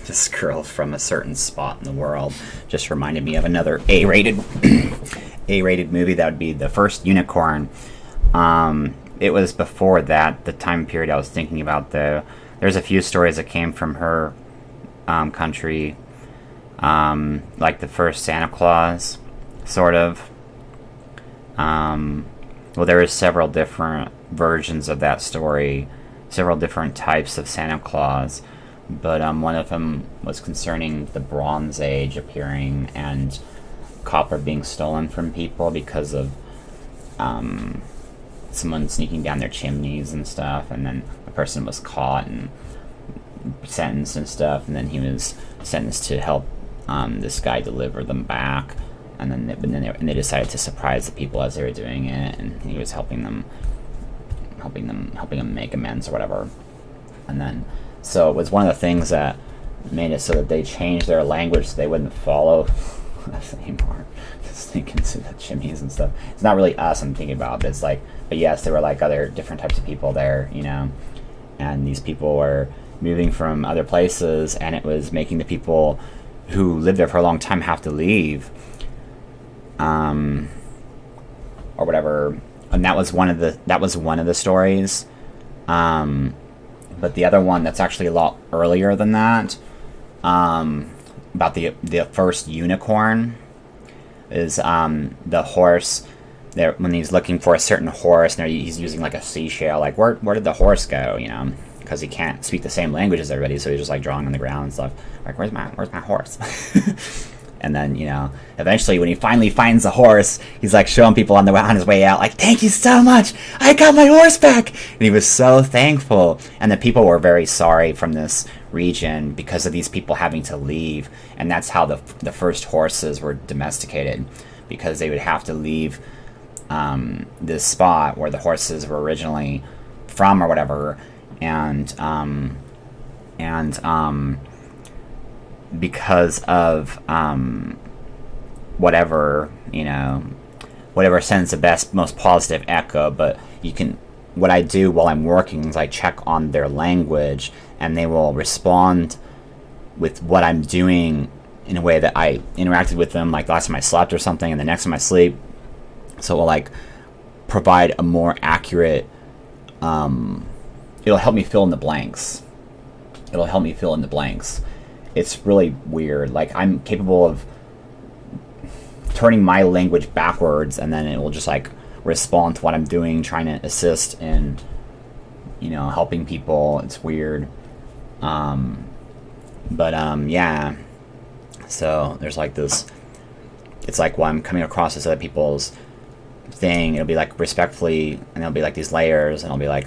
this girl from a certain spot in the world just reminded me of another A-rated A-rated movie. That would be The First Unicorn. It was before that, the time period I was thinking about, though. There's a few stories that came from her country, like the first Santa Claus, sort of. Well, there was several different versions of that story, several different types of Santa Claus, but one of them was concerning the Bronze Age appearing and copper being stolen from people because of someone sneaking down their chimneys and stuff, and then a person was caught and sentenced and stuff, and then he was sentenced to help this guy deliver them back. And then they decided to surprise the people as they were doing it, and he was helping them make amends or whatever. And then, so it was one of the things that made it so that they changed their language so they wouldn't follow us anymore. Just thinking to the chimneys and stuff. It's not really us I'm thinking about, but it's like, but yes, there were like other different types of people there, you know, and these people were moving from other places, and it was making the people who lived there for a long time have to leave. Or whatever, and that was one of the stories. But the other one that's actually a lot earlier than that, about the first unicorn, is the horse. There, when he's looking for a certain horse, and he's using like a seashell. Like, where did the horse go? You know, because he can't speak the same language as everybody, so he's just like drawing on the ground and stuff. Like, where's my horse? And then, you know, eventually when he finally finds the horse, he's like showing people on his way out, like, thank you so much, I got my horse back. And he was so thankful. And the people were very sorry from this region because of these people having to leave. And that's how the first horses were domesticated, because they would have to leave this spot where the horses were originally from or whatever. And because of whatever, you know, whatever sends the best, most positive echo. But you can, what I do while I'm working is I check on their language, and they will respond with what I'm doing in a way that I interacted with them, like last time I slept or something, and the next time I sleep. So it will like provide a more accurate, it'll help me fill in the blanks. It's really weird. Like, I'm capable of turning my language backwards, and then it will just like respond to what I'm doing, trying to assist in, you know, helping people. It's weird. Yeah. So there's like this. It's like when I'm coming across this other people's thing, it'll be like respectfully, and there'll be like these layers, and I'll be like,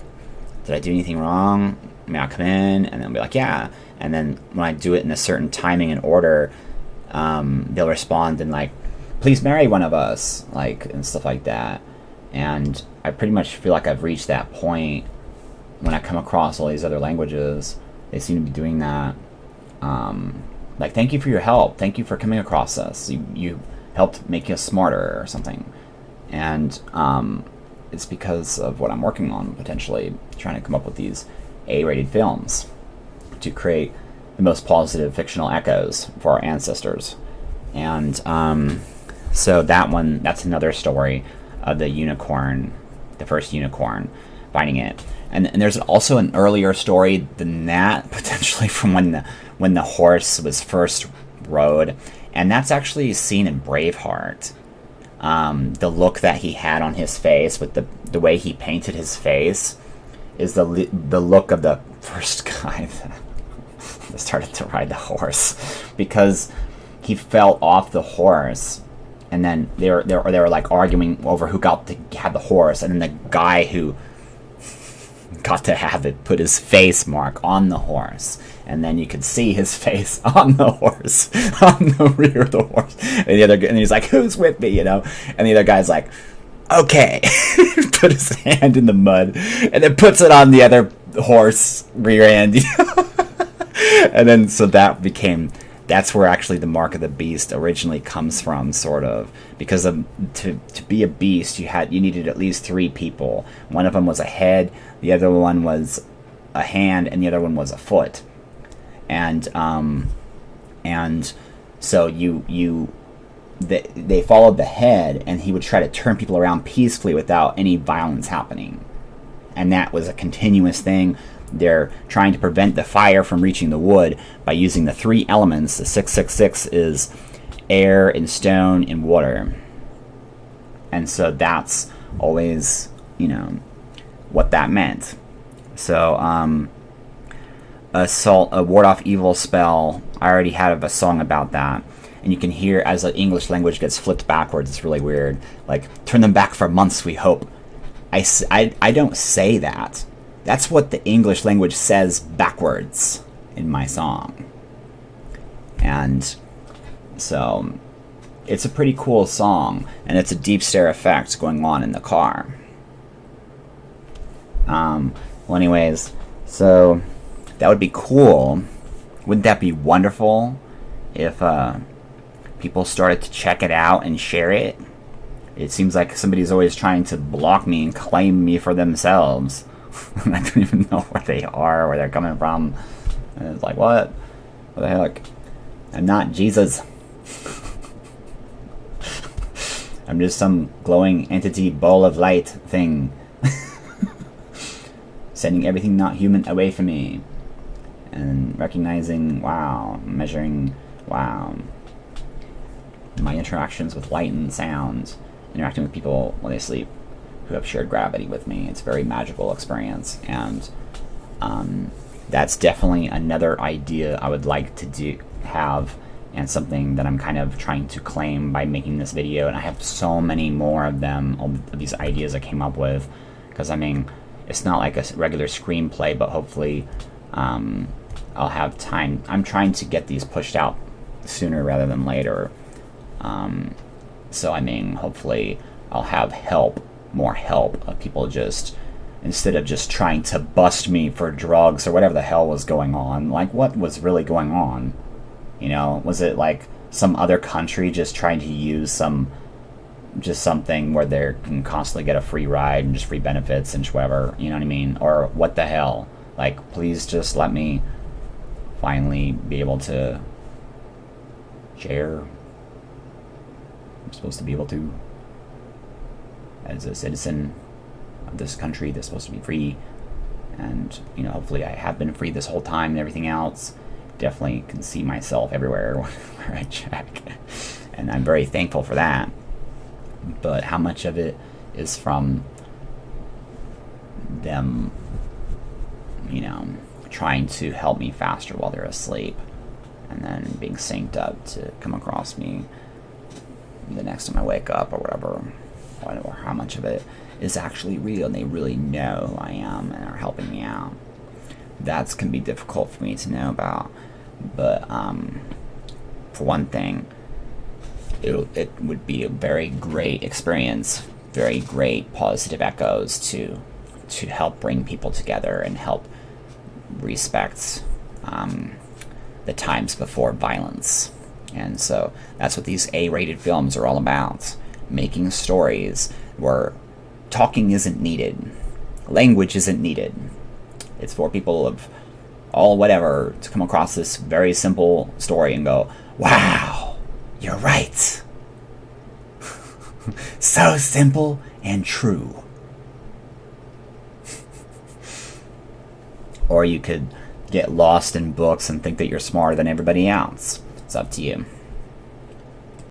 did I do anything wrong? May I come in? And they'll be like, yeah. And then when I do it in a certain timing and order, they'll respond in like, please marry one of us, like, and stuff like that. And I pretty much feel like I've reached that point when I come across all these other languages. They seem to be doing that. Like, thank you for your help. Thank you for coming across us. You helped make us smarter or something. And it's because of what I'm working on, potentially trying to come up with these A-rated films to create the most positive fictional echoes for our ancestors. And so that's another story of the unicorn, the first unicorn, finding it. And there's also an earlier story than that, potentially from when the horse was first rode, and that's actually seen in Braveheart. The look that he had on his face, with the way he painted his face, is the look of the first guy that started to ride the horse, because he fell off the horse, and then they were like arguing over who got to have the horse, and then the guy who got to have it put his face mark on the horse, and then you could see his face on the horse, on the rear of the horse, and he's like, who's with me, you know, and the other guy's like, okay, put his hand in the mud, and then puts it on the other horse rear end, you know? And then so that's where actually the mark of the beast originally comes from, sort of, because to be a beast you needed at least 3 people. One of them was a head, the other one was a hand, and the other one was a foot. And so they followed the head, and he would try to turn people around peacefully without any violence happening. And that was a continuous thing. They're trying to prevent the fire from reaching the wood by using the three elements. The 666 is air and stone and water. And so that's always, what that meant. So, a ward off evil spell, I already had a song about that. And you can hear as the English language gets flipped backwards, it's really weird. Like, turn them back for months, we hope. I don't say that. That's what the English language says backwards in my song. And so it's a pretty cool song, and it's a deep stare effect going on in the car. Well, anyways, so that would be cool. Wouldn't that be wonderful if people started to check it out and share it? It seems like somebody's always trying to block me and claim me for themselves. I don't even know where they are, where they're coming from. And it's like, what? What the heck? I'm not Jesus. I'm just some glowing entity ball of light thing. Sending everything not human away from me. And recognizing, wow, measuring, wow. My interactions with light and sound. Interacting with people when they sleep who have shared gravity with me. It's a very magical experience. And that's definitely another idea I would like to have, and something that I'm kind of trying to claim by making this video. And I have so many more of them, all of these ideas I came up with, because it's not like a regular screenplay, but hopefully I'll have time. I'm trying to get these pushed out sooner rather than later. So hopefully I'll have more help of people, just instead of just trying to bust me for drugs or whatever the hell was going on. Like, what was really going on? Was it like some other country just trying to use something where they can constantly get a free ride and just free benefits and whatever, you know what I mean? Or what the hell? Like, please just let me finally be able to share. I'm supposed to be able to, as a citizen of this country that's supposed to be free. And, hopefully I have been free this whole time and everything else. Definitely can see myself everywhere where I check. And I'm very thankful for that. But how much of it is from them, trying to help me faster while they're asleep, and then being synced up to come across me the next time I wake up or whatever, or how much of it is actually real and they really know who I am and are helping me out. That can be difficult for me to know about. But for one thing, it would be a very great experience, very great positive echoes to help bring people together and help respect the times before violence. And so that's what these A-rated films are all about. Making stories where talking isn't needed, language isn't needed. It's for people of all whatever to come across this very simple story and go, wow, you're right. So simple and true. Or you could get lost in books and think that you're smarter than everybody else. It's up to you.